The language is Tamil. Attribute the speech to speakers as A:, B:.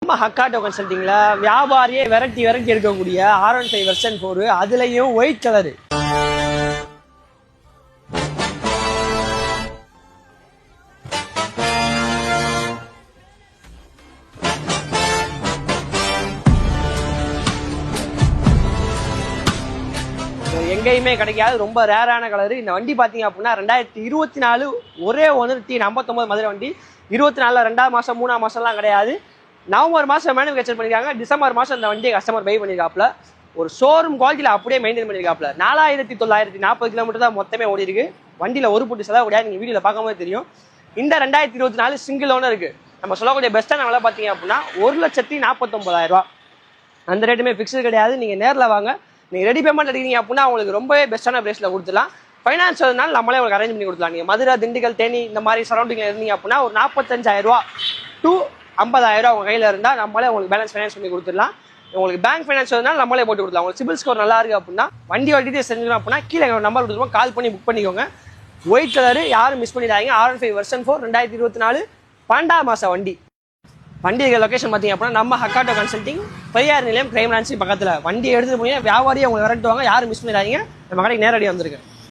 A: நம்ம ஹக்காட்டோ கன்சல்டிங்ல வியாபாரியே வெரைட்டி எடுக்கக்கூடிய R15 வெர்ஷன் 4 அதுலயும் ஒயிட் கலரு. எங்கேயுமே கிடைக்காது, ரொம்ப ரேரான கலரு. இந்த வண்டி பார்த்தீங்க அப்படின்னா 2024 ஒரே ஒன்று T59 மதுரை வண்டி. 24 2ஆம் மாதம் 3ஆம் மாதம்லாம் கிடையாது. நவம்பர் மாதம் மேனுஃபேக்சர் பண்ணியிருக்காங்க. டிசம்பர் மாதம் இந்த வண்டியை கஸ்டமர் பை பண்ணியிருக்காப்புல. ஒரு ஷோரூம் குவாலிட்டியில் அப்படியே மெயின்டைன் பண்ணியிருக்காப்புல. 4940 கிலோமீட்டர் தான் மொத்தமே ஓடி இருக்கு. வண்டியில் ஒரு புட்டு செலவு கிடையாது. நீங்கள் வீடியோவில் பார்க்கும்போது தெரியும். இந்த 2024 சிங்கிள் ஓனர் இருக்குது. நம்ம சொல்லக்கூடிய பெஸ்ட்டான விலை பார்த்தீங்க அப்படின்னா 1,49,000. அந்த ரேட்டுமே ஃபிக்ஸ்டு கிடையாது. நீங்கள் நேரில் வாங்க. நீங்கள் ரெடி பேமெண்ட் எடுக்கிறீங்க அப்படின்னா உங்களுக்கு ரொம்பவே பெஸ்ட்டான ப்ரைஸில் கொடுத்துலாம். ஃபைனான்ஸ் வரதுனால நம்மளே உங்களுக்கு அரேஞ்ச் பண்ணி கொடுத்துலாம். நீங்கள் மதுரை, திண்டுக்கல், தேனி இந்த மாதிரி சரௌண்டிங்கில் இருந்தீங்க அப்படின்னா ஒரு 45,000 to 50,000 உங்கள் கையில் இருந்தால் நம்மளே உங்களுக்கு பேலன்ஸ் ஃபைனான்ஸ் பண்ணி கொடுத்துடலாம். உங்களுக்கு பேங்க் ஃபைனான்ஸ் வரதுனால நம்மளே போட்டு கொடுக்கலாம். உங்களுக்கு சிபில் ஸ்கோர் நல்லா இருக்குது அப்படின்னா வண்டி டீட்டெயில்ஸ் செஞ்சுக்கணும் அப்படின்னா கீழே நம்பர் கொடுத்துருவோம், கால் பண்ணி புக் பண்ணிக்கோங்க. ஒயிட் கலரு யாரும் மிஸ் பண்ணிடாதீங்க. R15 வெர்ஷன் 4 2024 12ஆம் மாதம் வண்டி. வண்டி லொக்கேஷன் பார்த்தீங்க அப்படின்னா நம்ம ஹக்காட்டோ கன்சல்டிங் பெரியார் நிலையம் கிரைம் பிரான்ச் பக்கத்தில். வண்டி எடுத்துகிட்டு போய் வியாபாரியை உங்களை விரட்டுவாங்க. யாரும் மிஸ் பண்ணிடாதீங்க. நம்ம கடைக்கு நேரடியாக வந்திருக்கு.